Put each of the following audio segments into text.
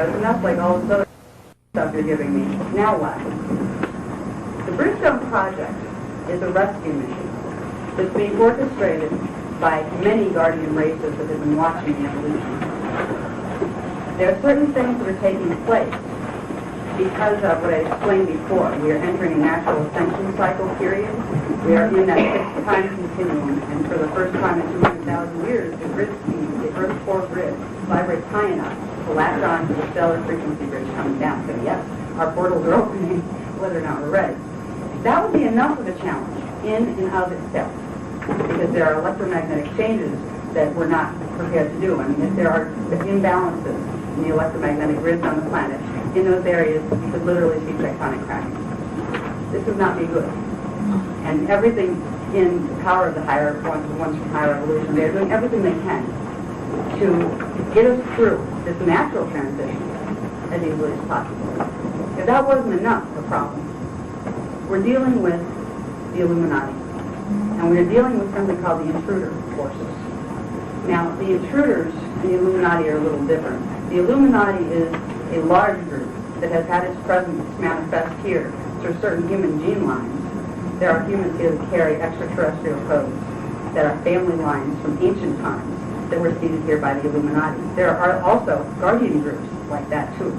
was enough like all this other stuff you're giving me. Now what? The Bridgestone Project is a rescue mission that's being orchestrated by many guardian races that have been watching the evolution. There are certain things that are taking place because of what I explained before. We are entering a natural ascension cycle period. We are in that fixed time continuum, and for the first time in 200,000 years, the grid speed, the Earth's core grid, vibrates high enough to latch on to the stellar frequency bridge coming down. So yes, our portals are opening, whether or not we're ready. That would be enough of a challenge in and of itself, because there are electromagnetic changes that we're not prepared to do. I mean, if there are imbalances in the electromagnetic grids on the planet, in those areas, you could literally see tectonic cracking. This would not be good. And everything in the power of the higher ones, the ones from higher evolution, they're doing everything they can to get us through this natural transition as easily as possible. If that wasn't enough of a problem, we're dealing with the Illuminati. And we're dealing with something called the Intruder forces. Now, the Intruders and the Illuminati are a little different. The Illuminati is a large group that has had its presence manifest here through certain human gene lines. There are humans here that carry extraterrestrial codes that are family lines from ancient times that were seeded here by the Illuminati. There are also guardian groups like that too.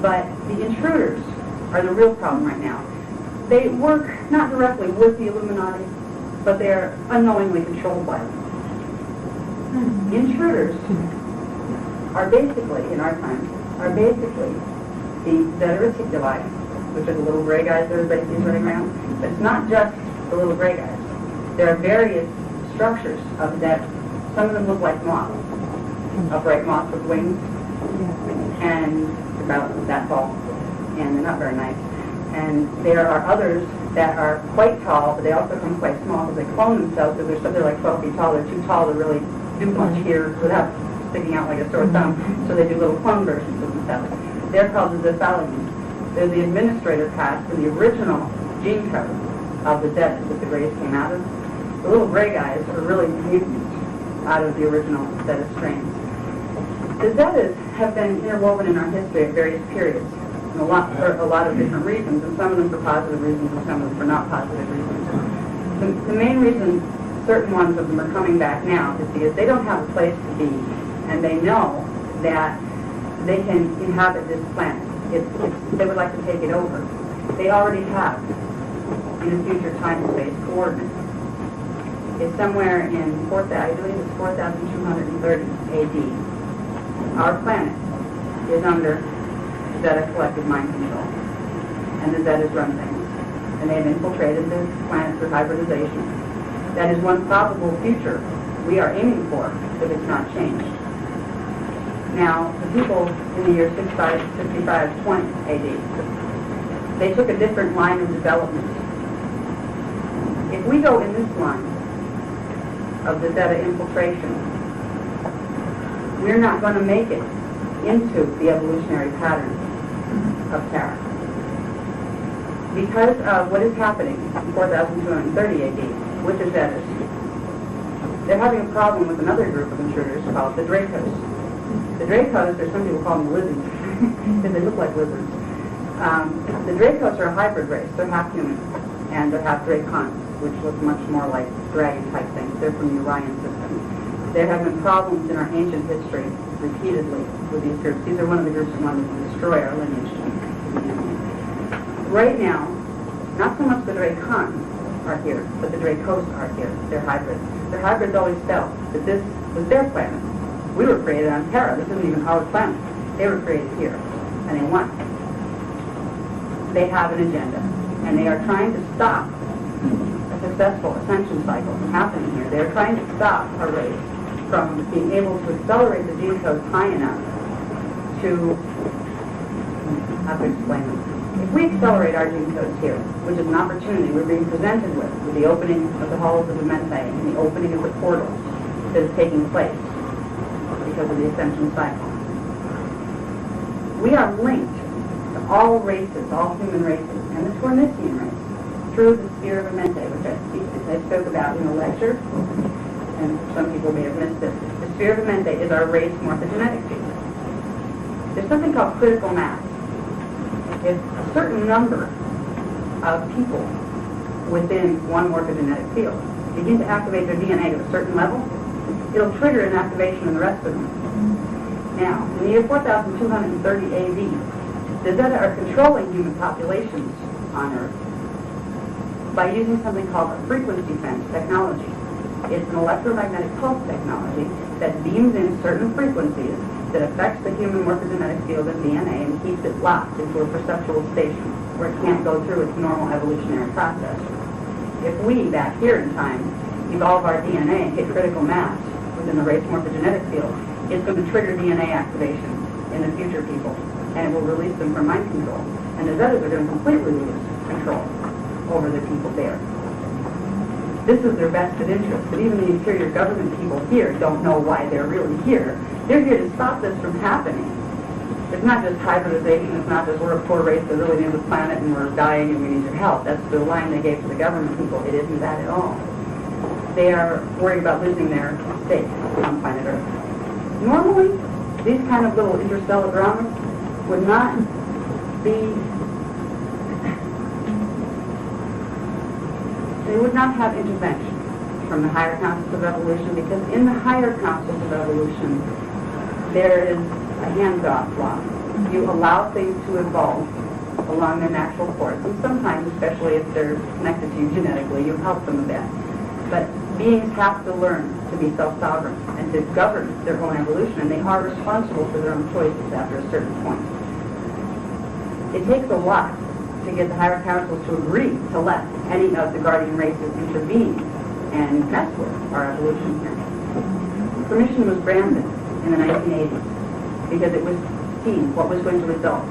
But the Intruders are the real problem right now. They work not directly with the Illuminati, but they're unknowingly controlled by them. Intruders are basically, in our time, are basically the Zeta Reticuli, which are the little gray guys that everybody sees running around. But it's not just the little gray guys. There are various structures of that. Some of them look like moths, upright moths with wings, and about that tall, and they're not very nice. And there are others that are quite tall, but they also come quite small because they clone themselves. Because they're like 12 feet tall, they're too tall to really do much here without sticking out like a sore thumb. So they do little clone versions of themselves. They're called the Zephalians. They're the administrator caste in the original gene code of the Zetas that the Greys came out of. The little gray guys are really mutants out of the original Zeta strains. The Zetas have been interwoven in our history at various periods, and for a lot of different reasons, and some of them for positive reasons and some of them for not positive reasons. The main reason certain ones of them are coming back now is because they don't have a place to be, and they know that they can inhabit this planet. They would like to take it over. They already have, in a future time-space coordinate. It's somewhere in 4,230 AD. Our planet is under Zeta collective mind control, and the Zetas run things, and they have infiltrated this planet through hybridization. That is one probable future we are aiming for if it's not changed. Now, the people in the year 6520 AD, they took a different line of development. If we go in this line of the Zeta infiltration, we're not going to make it into the evolutionary pattern of Terra. Because of what is happening in 4230 AD with the Zetas, they're having a problem with another group of intruders called the Dracos. The Dracos, or some people call them lizards, because they look like lizards. The Dracos are a hybrid race. They're half human, and they're half Dracons, which look much more like dragon-type things. They're from the Orion system. There have been problems in our ancient history repeatedly with these groups. These are one of the groups that wanted to destroy our lineage. Right now, not so much the Dracons are here, but the Dracos are here. They're hybrids. Their hybrids always felt that this was their planet. We were created on Terra. This isn't even our planet. They were created here, and they won. They have an agenda, and they are trying to stop a successful ascension cycle from happening here. They are trying to stop our race from being able to accelerate the gene codes high enough to, how to explain it. If we accelerate our gene codes here, which is an opportunity we're being presented with the opening of the halls of the Mente and the opening of the portals that is taking place because of the ascension cycle. We are linked to all races, all human races, and the Tornisian race through the sphere of Mente, which I spoke about in the lecture, and some people may have missed it. The sphere of Mente is our race morphogenetic field. There's something called critical mass. If a certain number of people within one morphogenetic field begin to activate their DNA to a certain level, it'll trigger an activation in the rest of them. Now, in the year 4230 AD, the Zeta are controlling human populations on Earth by using something called a frequency fence technology. It's an electromagnetic pulse technology that beams in certain frequencies that affects the human morphogenetic field of DNA and keeps it locked into a perceptual station where it can't go through its normal evolutionary process. If we, back here in time, evolve our DNA and hit critical mass within the race morphogenetic field, it's going to trigger DNA activation in the future people, and it will release them from mind control. And the Zetas are going to completely lose control over the people there. This is their vested interest, but even the interior government people here don't know why they're really here. They're here to stop this from happening. It's not just hybridization, it's not just we're a poor race that really needs the planet and we're dying and we need your help. That's the line they gave to the government people. It isn't that at all. They are worried about losing their stake on planet Earth. Normally, these kind of little interstellar dramas would not be, they would not have intervention from the higher councils of evolution, because in the higher councils of evolution, there is a hands-off law. You allow things to evolve along their natural course, and sometimes, especially if they're connected to you genetically, you help them a bit. But beings have to learn to be self-sovereign and to govern their own evolution, and they are responsible for their own choices after a certain point. It takes a lot to get the higher councils to agree to let any of the guardian races intervene and mess with our evolution here. Permission was granted in the 1980s because it was seen what was going to result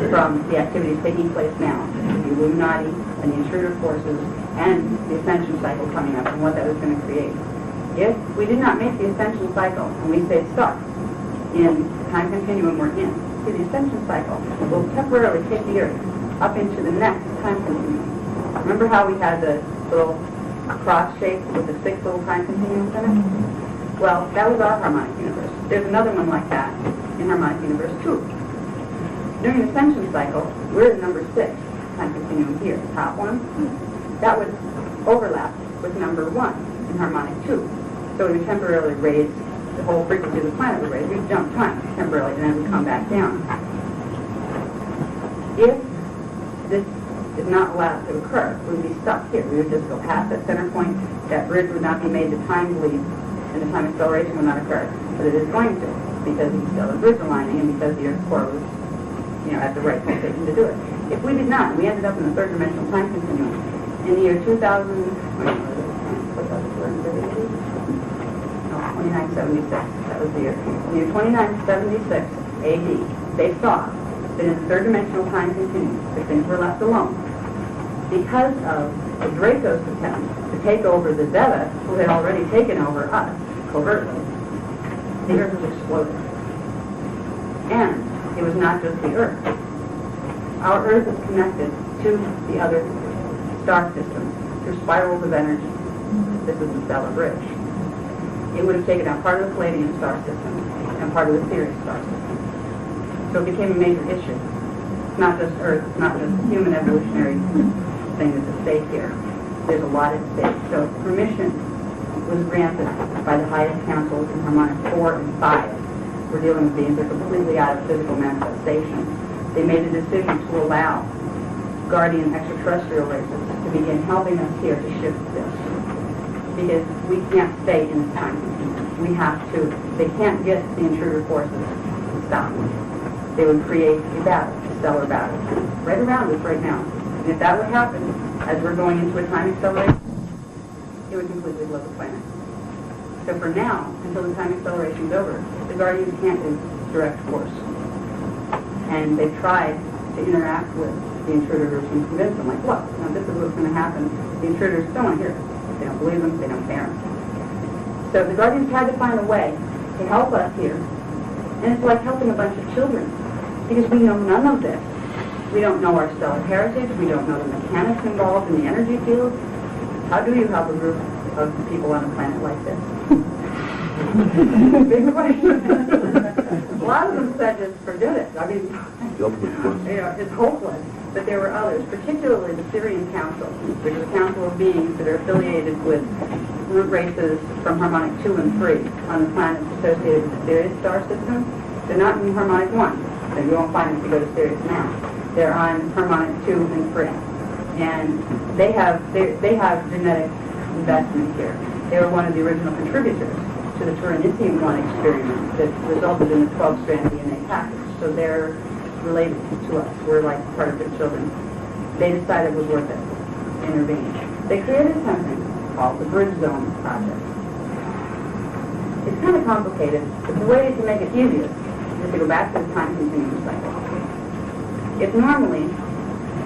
from the activities taking place now, the Illuminati and the Intruder forces and the Ascension cycle coming up and what that was going to create. If we did not make the Ascension cycle and we stayed stuck in the time continuum we're in, see, the Ascension cycle will temporarily take the Earth up into the next time continuum. Remember how we had the little cross shape with the 6 little time continuums in it? Well, that was our harmonic universe. There's another one like that in harmonic universe 2. During the Ascension cycle, we're in number 6 time continuum here, top one. That would overlap with number 1 in harmonic 2. So we would temporarily raise the whole frequency of the planet would raise. We'd jump time temporarily, and then we'd come back down. If this is not allowed to occur, we would be stuck here. We would just go past that center point. That bridge would not be made. The time bleed and the time acceleration will not occur. But it is going to, because it's still a bridge aligning and because the Earth's core was, at the right position to do it. If we did not, we ended up in the third dimensional time continuum. In the year 2976, that was the year. In the year 2976 AD, they saw that in the third dimensional time continuum, the things were left alone. Because of the Draco's attempt to take over the Zeta, who had already taken over us covertly, the Earth was exploded. And it was not just the Earth. Our Earth is connected to the other star systems through spirals of energy. This is the stellar bridge. It would have taken out part of the Palladium star system and part of the Sirius star system. So it became a major issue. It's not just Earth, it's not just the human evolutionary thing that's at stake here. There's a lot at stake. So permission was granted by the highest councils in harmonic 4 and 5. We're dealing with beings that are completely out of physical manifestation. They made the decision to allow guardian extraterrestrial races to begin helping us here to shift this. Because we can't stay in this time. We have to, they can't get the intruder forces to stop. They would create a battle, a stellar battle, right around us right now. And if that would happen, as we're going into a time acceleration, it would completely blow the planet. So for now, until the time acceleration is over, the Guardians can't do direct force. And they've tried to interact with the intruder groups and convince them, like, look, this is what's going to happen. The intruders don't want to hear it. They don't believe them, they don't care. So the Guardians had to find a way to help us here. And it's like helping a bunch of children, because we know none of this. We don't know our stellar heritage, we don't know the mechanics involved in the energy field. How do you help a group of people on a planet like this? Big question. A lot of them said just forget it. I mean, it's hopeless. But there were others, particularly the Syrian Council, which is a council of beings that are affiliated with root races from harmonic 2 and 3 on the planets associated with the Sirius star system. They're not in harmonic 1, so you won't find them if you go to Sirius now. They're on harmonic 2 and 3. And they have genetic investment here. They were one of the original contributors to the Turanicium 1 experiment that resulted in the 12-strand DNA package. So they're related to us. We're like part of their children. They decided it was worth it to intervene. They created something called the Bridge Zone Project. It's kind of complicated, but the way to make it easiest is to go back to the time continuum cycle. If normally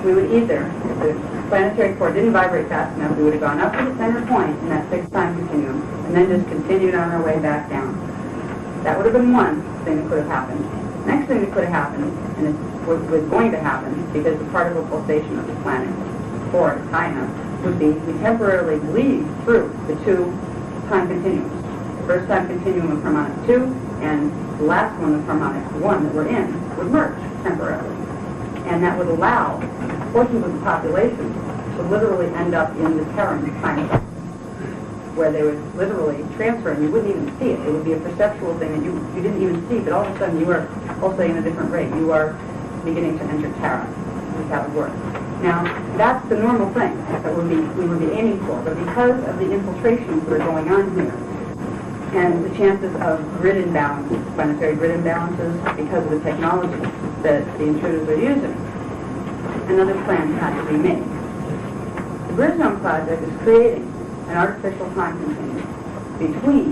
we would either, if the planetary core didn't vibrate fast enough, we would have gone up to the center point in that fixed time continuum and then just continued on our way back down. That would have been one thing that could have happened. Next thing that could have happened, and it was going to happen because the particle pulsation of the planet core is high enough, would be we temporarily bleed through the two time continuums. The first time continuum of harmonic 2 and the last one of harmonic 1 that we're in would merge temporarily. And that would allow portions of the population to literally end up in the Terran time cycle, where they would literally transfer and you wouldn't even see it. It would be a perceptual thing that you didn't even see, but all of a sudden you are pulsating at a different rate. You are beginning to enter Terra. That's how it works. Now, that's the normal thing that we would be aiming for, but because of the infiltrations that are going on here, and the chances of grid imbalances, planetary grid imbalances, because of the technology that the intruders are using, another plan had to be made. The Bridge Zone Project is creating an artificial time continuum between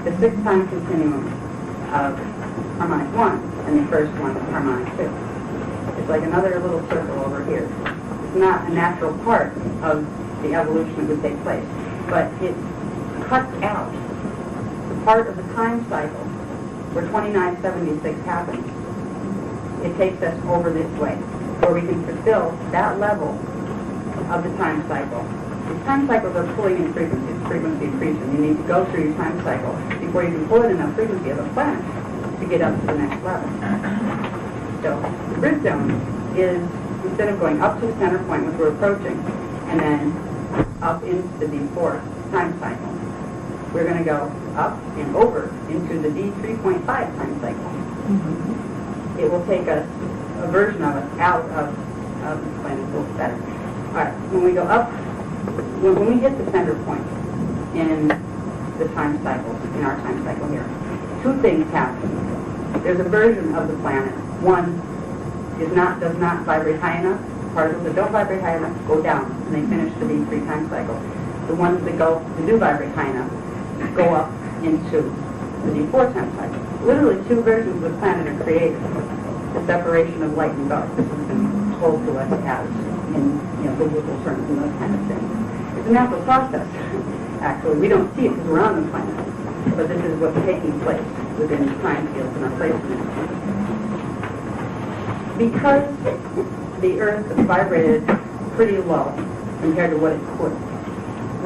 the 6-time continuum of harmonic 1 and the first one of harmonic 2. It's like another little circle over here. It's not a natural part of the evolution that would take place, but it cuts out the part of the time cycle where 2976 happens. It takes us over this way, where we can fulfill that level of the time cycle. The time cycles are pulling in frequency increasing. You need to go through your time cycle before you can pull in enough frequency of a planet to get up to the next level. So the Bridge Zone is, instead of going up to the center point, which we're approaching, and then up into the D4 time cycle, we're going to go up and over into the D3.5 time cycle. It will take us, a version of us, out of the planet a little better. All right, when we go up, when we hit the center point in the time cycle, in our time cycle here, two things happen. There's a version of the planet. One does not vibrate high enough. Particles that don't vibrate high enough go down, and they finish the D3 time cycle. The ones that do vibrate high enough go up into the D4 time cycle. Literally, two versions of the planet are created. The separation of light and dark. This has been told to us as in biblical terms and those kind of things. It's a natural process. Actually, we don't see it because we're on the planet, but this is what's taking place within the time fields and our placement. Because the Earth vibrated pretty low compared to what it could,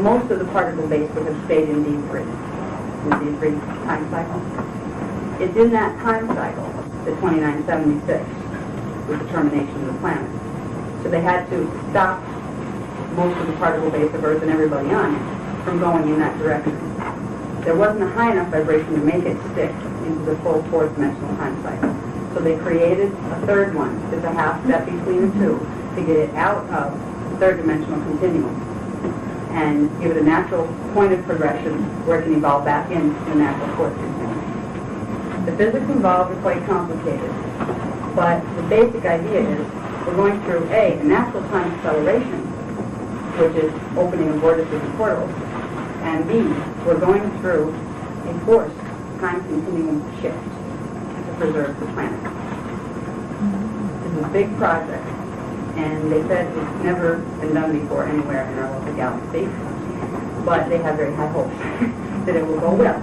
most of the particle base would have stayed in D3, in the D3 time cycle. It's in that time cycle that 2976 was the termination of the planet. So they had to stop most of the particle base of Earth and everybody on it from going in that direction. There wasn't a high enough vibration to make it stick into the full fourth-dimensional time cycle. So they created a third one, just a half step between the two, to get it out of the third-dimensional continuum and give it a natural point of progression where it can evolve back into the natural fourth continuum. The physics involved are quite complicated, but the basic idea is we're going through a natural time acceleration, which is opening of vortices and portals, and B, we're going through a forced time continuum shift to preserve the planet. This is a big project, and they said it's never been done before anywhere in our local galaxy, but they have very high hopes that it will go well.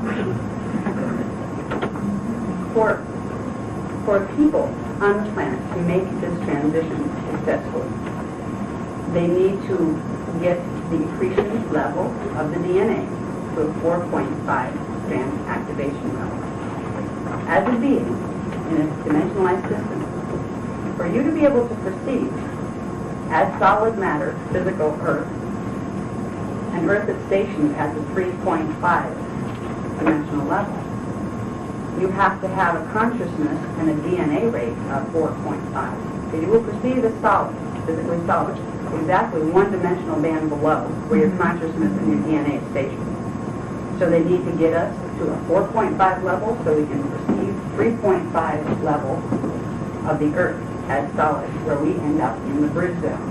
For people on the planet to make this transition successfully, they need to get the accretion level of the DNA to a 4.5 strand activation level. As a being in a dimensionalized system, for you to be able to perceive as solid matter, physical Earth, an Earth that's stationed at the 3.5 dimensional level, you have to have a consciousness and a DNA rate of 4.5. So you will perceive as solid, physically solid, exactly one-dimensional band below where your consciousness and your DNA is stationed. So they need to get us to a 4.5 level so we can perceive 3.5 level of the Earth as solid, where we end up in the bridge zone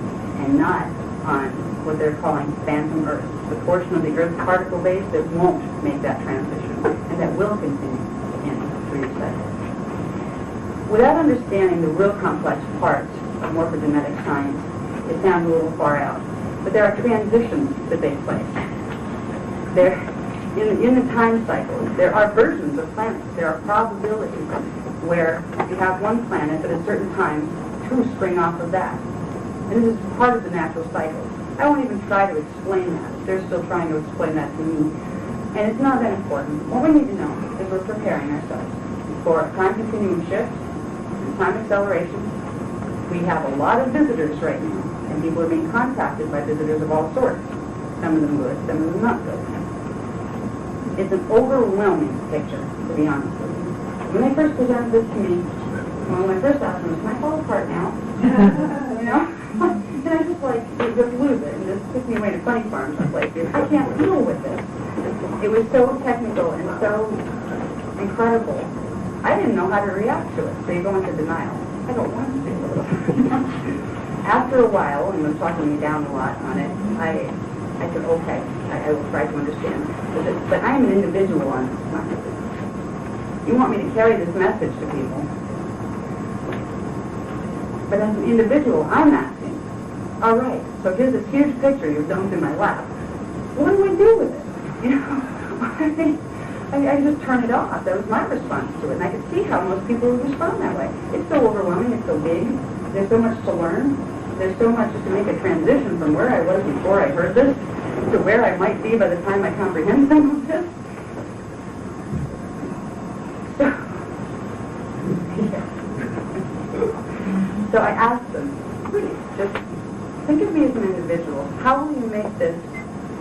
and not on what they're calling phantom Earth, the portion of the Earth's particle base that won't make that transition and that will continue in 3 seconds. Without understanding the real complex parts of morphogenetic science, it sounds a little far out, but there are transitions that take place. There, in the time cycle, there are versions of planets. There are probabilities where you have one planet at a certain time, 2 spring off of that. And this is part of the natural cycle. I won't even try to explain that. They're still trying to explain that to me. And it's not that important. What we need to know is we're preparing ourselves for a time continuum shift and time acceleration. We have a lot of visitors right now, and people are being contacted by visitors of all sorts. Some of them good, some of them not good. It's an overwhelming picture, to be honest with you. When they first presented this to me, when I first asked them, can I fall apart now? You know? And I just just lose it and just took me away to funny farms and places. I can't deal with this. It was so technical and so incredible. I didn't know how to react to it. So you go into denial. I don't want to do it. After a while, and it was talking me down a lot on it, I said, okay, I will try to understand. But I am an individual on this planet. You want me to carry this message to people. But as an individual, I'm asking, all right, so here's this huge picture you've dumped in my lap. What do we do with it? You know, I just turn it off. That was my response to it. And I could see how most people would respond that way. It's so overwhelming. It's so big. There's so much to learn. There's so much just to make a transition from where I was before I heard this to where I might be by the time I comprehend some of this. So I asked them, please, just think of me as an individual. How will you make this,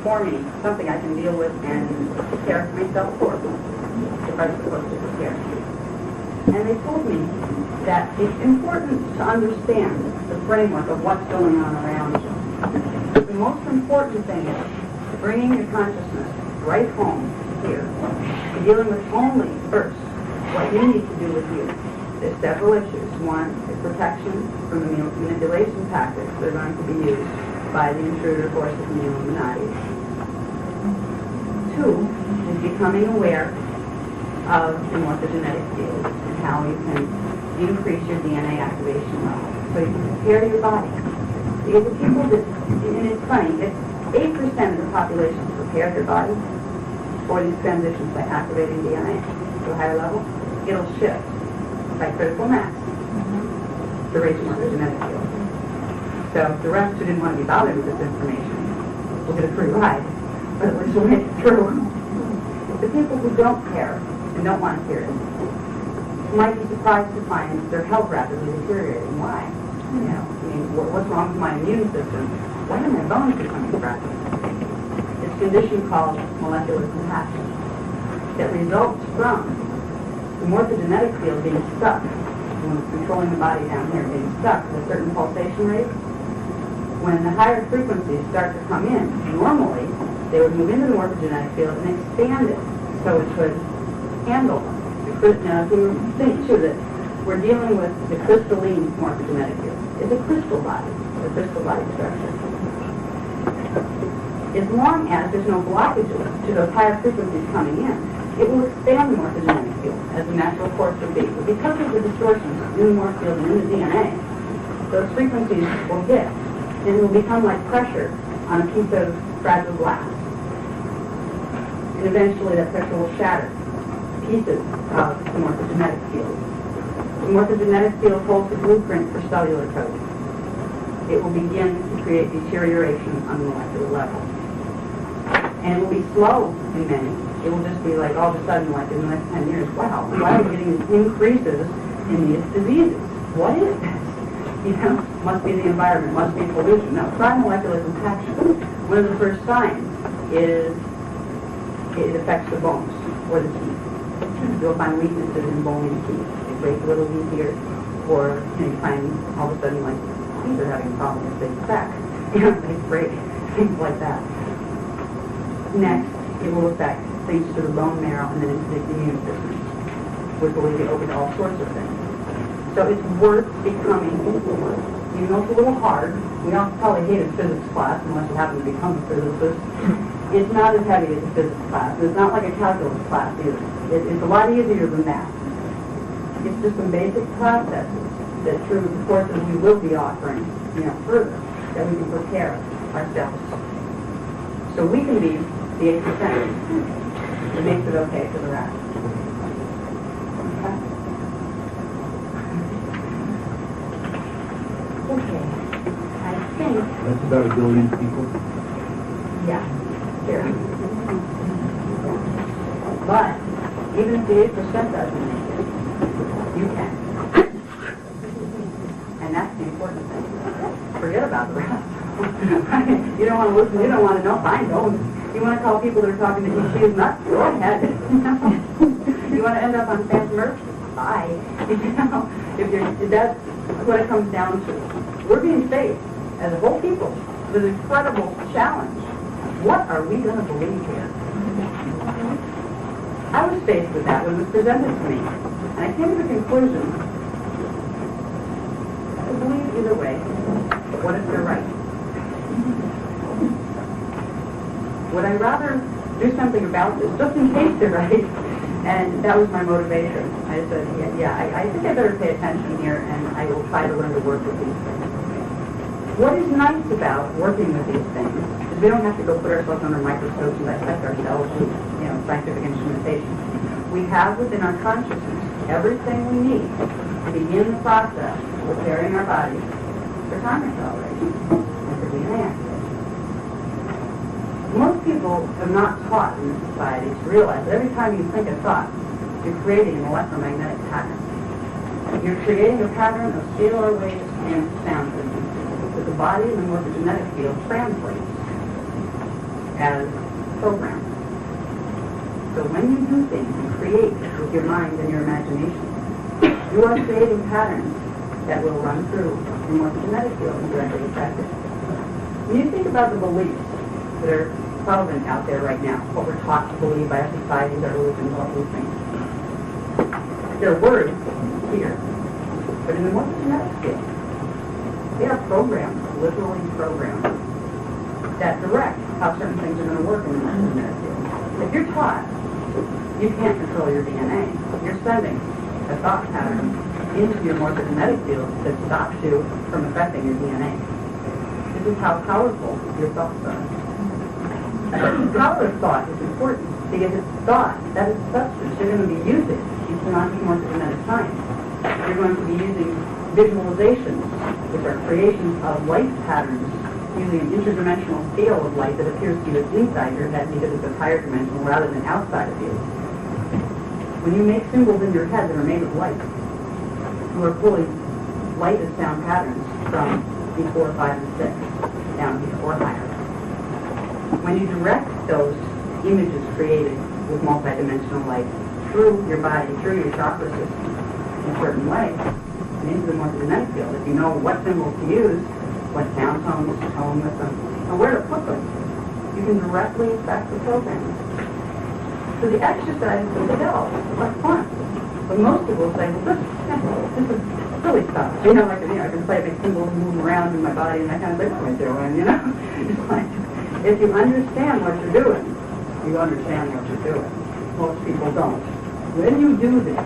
for me, something I can deal with and prepare myself for, if I'm supposed to prepare? And they told me that it's important to understand the framework of what's going on around you. The most important thing is bringing your consciousness right home here, and dealing with only first what you need to do with you. There's several issues. One is protection from the manipulation tactics that are going to be used by the intruder forces and the Illuminati. 2 is becoming aware of the morphogenetic field and how you can increase your DNA activation level so you can prepare your body. Because the people that, and it's funny, if 8% of the population prepare their body for these transitions by activating DNA to a higher level, it'll shift by critical mass to raise the morphogenetic field. So the rest who didn't want to be bothered with this information will get a free ride, but at least we'll make it through. The people who don't care and don't want to hear it might be surprised to find their health rapidly deteriorating. Why? You know, I mean, what's wrong with my immune system? Why are my bones becoming fragile? It's a condition called molecular compassion that results from the morphogenetic field being stuck, when it's controlling the body down here, being stuck at a certain pulsation rate. When the higher frequencies start to come in, normally they would move into the morphogenetic field and expand it so it could handle them. Now, if you think too that we're dealing with the crystalline morphogenetic field. It's a crystal body structure. As long as there's no blockages to those higher frequencies coming in, it will expand the morphogenetic field as a natural course would be. But because of the distortions in the morph field and in the DNA, those frequencies will hit and it will become like pressure on a piece of fragile glass. And eventually that pressure will shatter pieces of the morphogenetic field. The morphogenetic field holds the blueprint for cellular code. It will begin to create deterioration on the molecular level. And it will be slow in many. It will just be like all of a sudden, like in the next 10 years, wow, why are we getting these increases in these diseases? What is this? You know, must be the environment, must be pollution. Now, try molecular compaction. One of the first signs is it affects the bones or the teeth. You'll find weaknesses in bone and teeth. They break a little easier, or you find all of a sudden like teeth are having problems with big cracks. You know, they break, things like that. Next, it will affect things to the bone marrow and then into the immune system, which will leave you open to all sorts of things. So it's worth becoming informed. Even though it's a little hard, we all probably hated physics class unless you happen to become a physicist. It's not as heavy as a physics class. It's not like a calculus class either. It's a lot easier than that. It's just some basic processes that through the courses we will be offering, further, that we can prepare ourselves. So we can be the 8% that makes it okay for the rest. Okay, I think... That's about 1 billion people? Yeah, sure. But, even if the 8% doesn't make it, you can. And that's the important thing. Forget about the rest. You don't want to listen, you don't want to know, fine, don't. You want to call people that are talking to you, she is nuts, go ahead. You want to end up on Phantom Earth? Bye. If that's what it comes down to. We're being faced, as a whole people, with an incredible challenge. What are we going to believe here? I was faced with that when it was presented to me. And I came to the conclusion, I believe either way, but what if they're right? Would I rather do something about this, just in case they're right? And that was my motivation. I said, I think I better pay attention here, and I will try to learn to work with these things. What is nice about working with these things is we don't have to go put ourselves under microscopes and dissect ourselves with, scientific instrumentation. We have within our consciousness everything we need to begin the process of preparing our bodies for time acceleration and for DNA activation. Most people are not taught in this society to realize that every time you think a thought, you're creating an electromagnetic pattern. You're creating a pattern of scalar waves and sound frequencies that the body in the morphogenetic field translates as programs. So when you do things and create with your mind and your imagination, you are creating patterns that will run through the morphogenetic field and directly affect it. When you think about the beliefs that are prevalent out there right now, what we're taught to believe by our societies, our religions, all these things, they're words here, but in the morphogenetic field, they are programs, literally programs, that direct how certain things are going to work in the morphogenetic field. If you're taught you can't control your DNA, you're sending a thought pattern into your morphogenetic field that stops you from affecting your DNA. This is how powerful your thoughts are. The power of thought is important because it's thought, that is substance. You're going to be using in morphogenetic science. You're going to be using visualizations, which are creations of light patterns using an interdimensional scale of light that appears to you as inside your head because it's a higher dimensional rather than outside of you. When you make symbols in your head that are made of light, you are pulling light and sound patterns from D4, 5, and 6 down here or higher. When you direct those images created with multidimensional light through your body, through your chakra system in a certain way, and into the morphogenetic field, if you know what symbols to use, what sound tones to tone with them, and where to put them, you can directly affect the program. So the exercise themselves are fun. But most people say, well, this is silly stuff. I can play big symbols and move them around in my body, and I kind of like, what am I doing, It's like, if you understand what you're doing, you understand what you're doing. Most people don't. When you do this,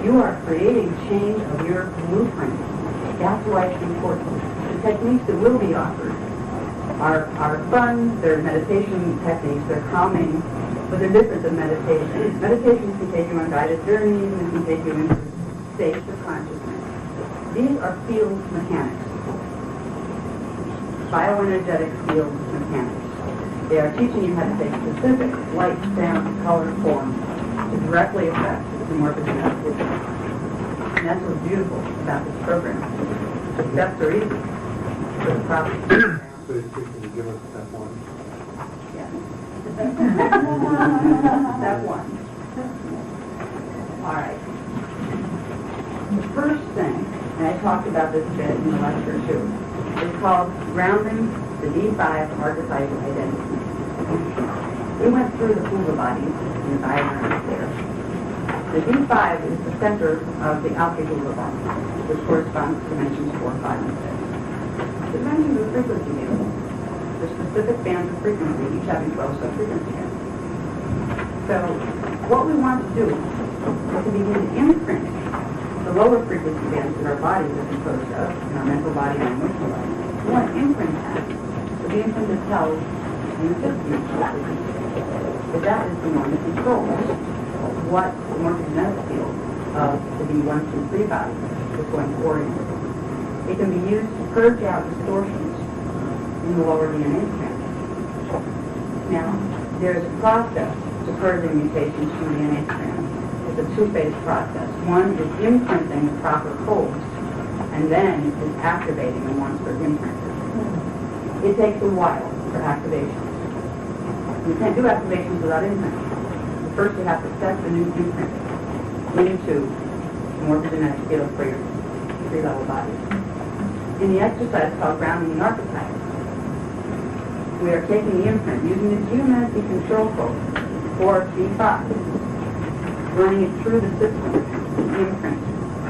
you are creating change of your blueprint. That's why it's important. The techniques that will be offered are fun, they're meditation techniques, they're calming, but they're different than meditation. Meditations can take you on guided journeys and can take you into states of consciousness. These are field mechanics, bioenergetic field mechanics. They are teaching you how to take specific light, sound, color, form to directly affect the morphogenetic system. And that's what's beautiful about this program. The steps are easy, but the process is profound. So can you give us step one? Yes. Step one. All right. The first thing, and I talked about this a bit in the lecture too, is called grounding the D5 archetype identity. We went through the Hula bodies in the diagram there. The D5 is the center of the alpha Hula body, which corresponds to dimensions 4, 5, and 6. The dimensions of frequency field. The specific bands of frequency, each having 12 sub-frequency bands. So what we want to do is to begin to imprint the lower frequency bands that our bodies are composed of, in our mental body and emotional body. We want to imprint that to be imprinted cells in the fifth dimensional frequency. But that is the one that controls what the morphogenetic field of the D1, 2, 3 body is going to orient. It can be used to purge out distortions in the lower DNA strands. Now, there's a process to purging mutations from DNA strands. It's a two-phase process. One is imprinting the proper codes, and then is activating them once they're imprinted. It takes a while for activation. You can't do activations without imprinting. First, you have to set the new imprint into the morphogenetic field for your three-level bodies. In the exercise called grounding the archetype, we are taking the imprint using the geometry control code for D5, running it through the system to imprint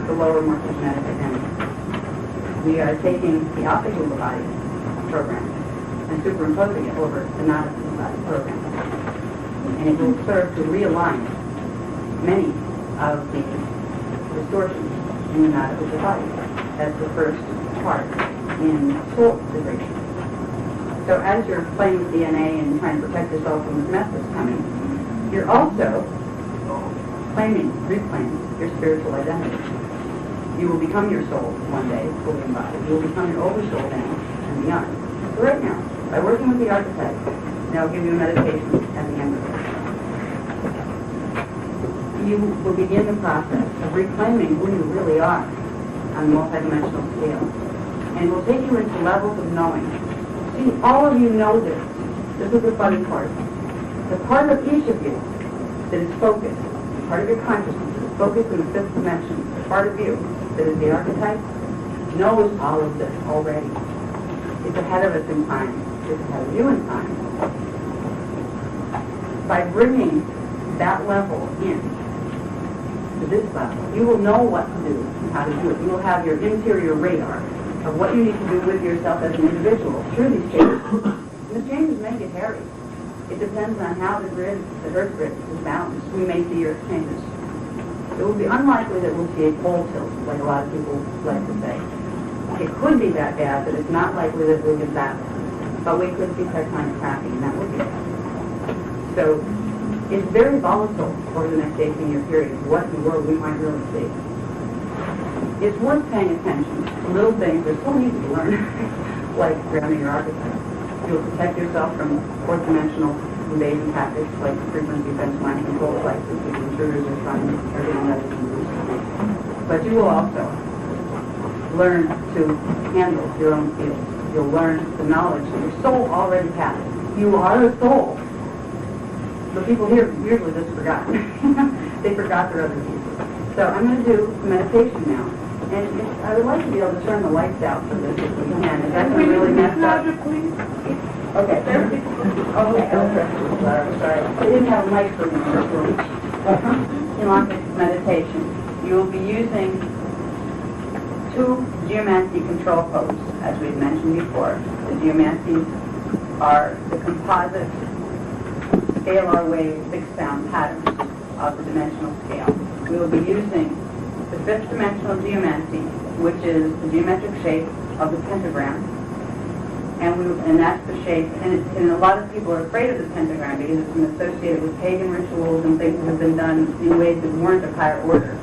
the lower morphogenetic identity. We are taking the alpha Hula body program and superimposing it over the Nada Hula body program. And it will serve to realign many of the distortions in the Nada Hula body. That's the first part in soul integration. So as you're playing with DNA and trying to protect yourself from this mess that's coming, you're also reclaiming your spiritual identity. You will become your soul one day, fully embodied. You will become your oversoul then and beyond. So right now, by working with the archetype, now I'll give you a meditation at the end of it. You will begin the process of reclaiming who you really are on a multidimensional scale. And it will take you into levels of knowing. See, all of you know this. This is the funny part. The part of each of you that is focused, part of your consciousness that is focused in the fifth dimension, the part of you that is the archetype, knows all of this already. It's ahead of us in time. It's ahead of you in time. By bringing that level in to this level, you will know what to do and how to do it. You will have your interior radar of what you need to do with yourself as an individual through these changes. And the changes may get hairy. It depends on how the Earth grid is balanced. We may see your changes. It will be unlikely that we'll see a pole tilt, like a lot of people like to say. It could be that bad, but it's not likely that we'll get that bad. But we could see tectonic cracking, and that would be bad. So it's very volatile over the next 18-year period. What in the world we might really see. It's worth paying attention to little things that are so easy to learn, like grounding your archetype. You'll protect yourself from fourth-dimensional invasion tactics like frequency benchmark control devices, which intruders are trying everything that is used. But you will also learn to handle your own fields. You'll learn the knowledge that your soul already has. You are a soul. The people here usually just forgot. They forgot their other pieces. So I'm going to do a meditation now. And I would like to be able to turn the lights out for this if we can. Is that really messed up? Okay. Okay. Sorry. I didn't have a mic for me. Keylontic meditation. You will be using two geomancy control codes, as we've mentioned before. The geomancies are the composite scalar wave fixed sound patterns of the dimensional scale. We will be using the fifth dimensional geomancy, which is the geometric shape of the pentagram. And that's the shape, and a lot of people are afraid of the pentagram because it's been associated with pagan rituals and things that have been done in ways that weren't of higher order.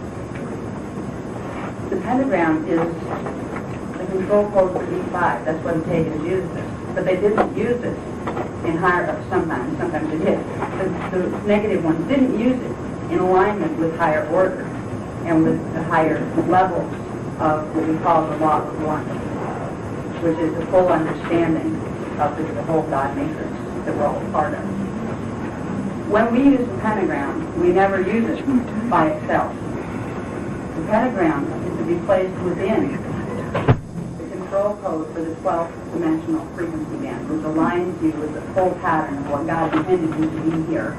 The pentagram is the control code for D5. That's why the pagans use this. but they didn't use it in higher, sometimes they did. The negative ones didn't use it in alignment with higher order and with the higher levels of what we call the law of one, which is the full understanding of the whole God matrix that we're all part of. When we use the pentagram, we never use it by itself. The pentagram is to be placed within the control code for the 12th dimensional frequency band, which aligns you with the full pattern of what God intended you to be here.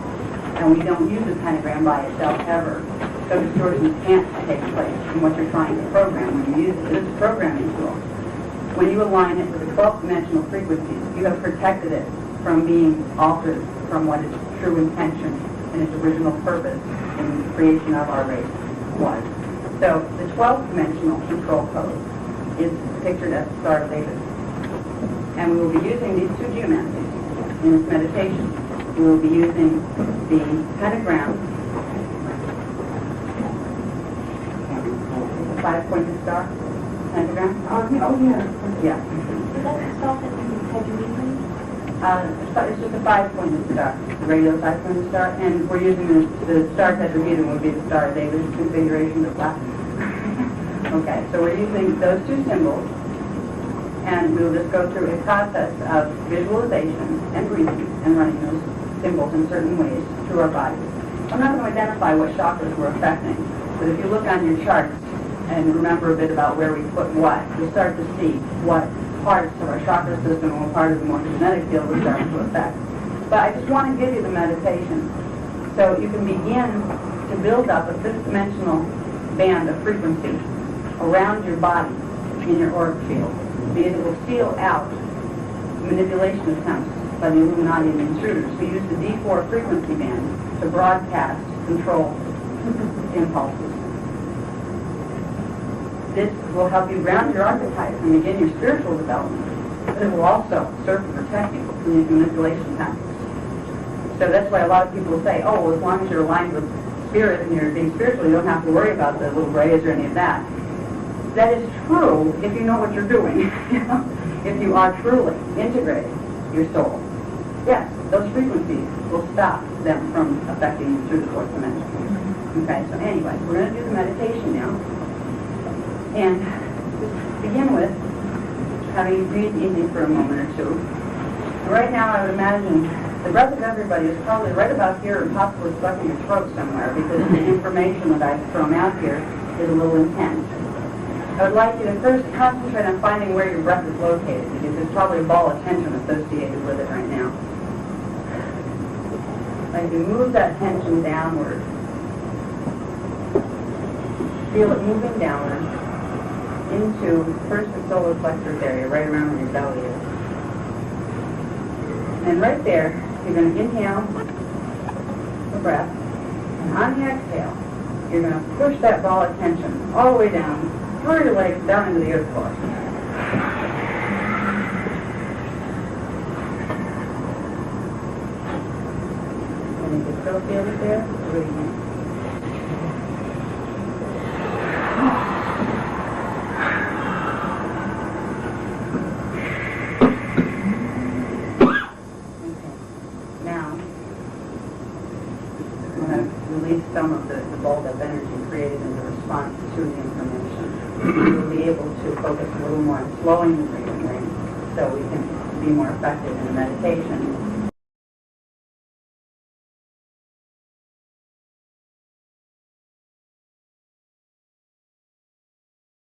And we don't use the pentagram by itself ever. So distortions can't take place in what you're trying to program when you use it. It's a programming tool. When you align it with the 12th dimensional frequencies, you have protected it from being altered from what its true intention and its original purpose in the creation of our race was. So the 12th dimensional control code is pictured as the Star of David. And we will be using these two geometries in this meditation. We will be using the pentagram, the 5-pointed star pentagram. Oh, yeah. Yeah. Is that the stuff that you had you read? It's just a 5-pointed star, the radio 5-pointed star, and we're using the star tetrahedron would be the Star of David configuration of black. Okay, so we're using those two symbols, and we'll just go through a process of visualization and breathing and running those symbols in certain ways through our bodies. I'm not going to identify what chakras we're affecting, but if you look on your charts and remember a bit about where we put what, you'll start to see what parts of our chakra system or part of the morphogenetic field we're starting to affect. But I just want to give you the meditation so you can begin to build up a 5th-dimensional band of frequency around your body in your auric field, because it will seal out manipulation attempts by the Illuminati and the Intruders. We use the D4 frequency band to broadcast control impulses. This will help you ground your archetype and begin your spiritual development, but it will also serve to protect you from these manipulation tactics. So that's why a lot of people will say, oh, well, as long as you're aligned with spirit and you're being spiritual, you don't have to worry about the little grays or any of that. That is true if you know what you're doing. If you are truly integrating your soul. Yes, those frequencies will stop them from affecting you through the 4th dimension. Okay, so anyway, we're going to do the meditation now. And just begin with having you breathe easy for a moment or two. Right now I would imagine the breath of everybody is probably right about here and possibly stuck in your throat somewhere, because the information that I've thrown out here is a little intense. I would like you to first concentrate on finding where your breath is located, because there's probably a ball of tension associated with it right now. As you move that tension downward, feel it moving downward into first the solar plexus area, right around where your belly is. And right there, you're going to inhale the breath, and on the exhale, you're going to push that ball of tension all the way down, through your legs down into the earth core. And you can still feel it there. Do it again. Some of the build-up energy created in the response to the information. We'll be able to focus a little more on slowing the breathing rate so we can be more effective in the meditation